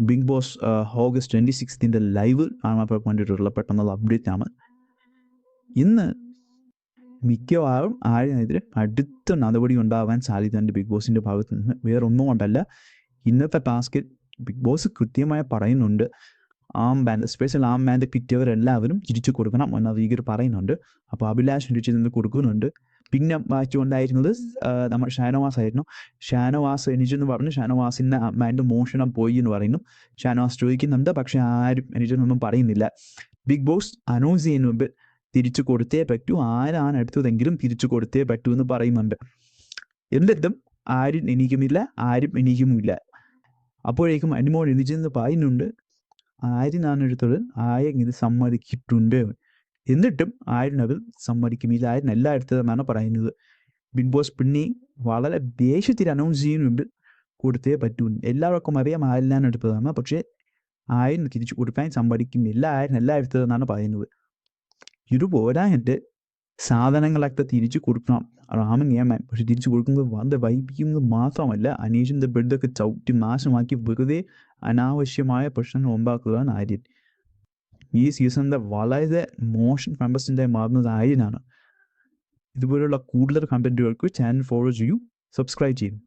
Big boss August 26 live ആണ് കൊണ്ടിട്ടുള്ള പെട്ടെന്നുള്ള update ആണ്. ഇന്ന് മിക്കവാറും ആരിനെതിരെ അടുത്ത നടപടി ഉണ്ടാവാൻ സാധ്യതയുണ്ട് ബിഗ് ബോസിൻ്റെ ഭാഗത്ത് നിന്ന്. വേറെ ഒന്നും കൊണ്ടല്ല, ഇന്നത്തെ ടാസ്കിൽ ബിഗ് ബോസ് കൃത്യമായി പറയുന്നുണ്ട് സ്പെഷ്യൽ ആം ബാൻഡ് കിട്ടിയവരെല്ലാവരും തിരിച്ചു കൊടുക്കണം എന്ന് ഭീകർ പറയുന്നുണ്ട്. അപ്പോൾ അഭിലാഷ് തിരിച്ചു നിന്ന് കൊടുക്കുന്നുണ്ട്. പിന്നെ വായിച്ചുകൊണ്ടായിരുന്നത് നമ്മൾ ഷാനവാസ് ആയിരുന്നു. ഷാനവാസ് എനിച്ചെന്ന് പറഞ്ഞു ഷാനവാസിൻ്റെ ബാൻഡ് മോഷണം പോയി എന്ന് പറയുന്നു. ഷാനവാസ് ചോദിക്കുന്നുണ്ട്, പക്ഷെ ആരും എനിച്ചെന്നൊന്നും പറയുന്നില്ല. ബിഗ് ബോസ് അനൗൺസ് ചെയ്യുന്ന മുമ്പ് തിരിച്ചു കൊടുത്തേ പറ്റൂ, ആരാണ് എടുത്തതെങ്കിലും തിരിച്ചു കൊടുത്തേ പറ്റൂ എന്ന് പറയുന്നുണ്ട്. എന്നിട്ടും ആരും എണീക്കുമില്ല, ആരും എണീക്കുമില്ല. അപ്പോഴേക്കും അനുമോൾ എണീച്ചെന്ന് പറയുന്നുണ്ട്, ആര്യനാണ് എടുത്തത്, ആര്യൻ ഇത് സമ്മതിച്ചിട്ടുണ്ട്. എന്നിട്ടും ആര്യനത് സമ്മതിക്കുമില്ല, ആര്യൻ എല്ലാം എടുത്തതെന്നാണ് പറയുന്നത്. ബിഗ് ബോസ് പിന്നെ വളരെ ദേഷ്യത്തിൽ അനൗൺസ് ചെയ്യുന്നുണ്ട് കൊടുത്തേ പറ്റൂ. എല്ലാവർക്കും അറിയാം ആര്യനാണ് എടുത്തതാണ്, പക്ഷേ ആര്യൻ തിരിച്ചു കൊടുക്കാൻ സമ്മതിക്കുമില്ല, ആര്യൻ എല്ലാം എടുത്തതെന്നാണ് പറയുന്നത്. ഇത് പോരാഞ്ഞിട്ട് സാധനങ്ങളൊക്കെ തിരിച്ചു കൊടുക്കണം റാമൻ ഏമാൻ. പക്ഷെ തിരിച്ചു കൊടുക്കുന്നത് വളരെ വൈകിക്കുന്നത് മാത്രമല്ല, അനീഷിൻ്റെ ബെഡൊക്കെ ചവിട്ടി നാശമാക്കി വെറുതെ അനാവശ്യമായ പ്രശ്നങ്ങൾ ഉണ്ടാക്കുകയാണ് ആര്യൻ. ഈ സീസണിൻ്റെ വളരെ മോശം കണ്ടസ്റ്റൻ്റായി മാറുന്നത് ആര്യനാണ്. ഇതുപോലുള്ള കൂടുതൽ കണ്ടന്റുകൾക്ക് ചാനൽ ഫോളോ ചെയ്യൂ, സബ്സ്ക്രൈബ് ചെയ്യും.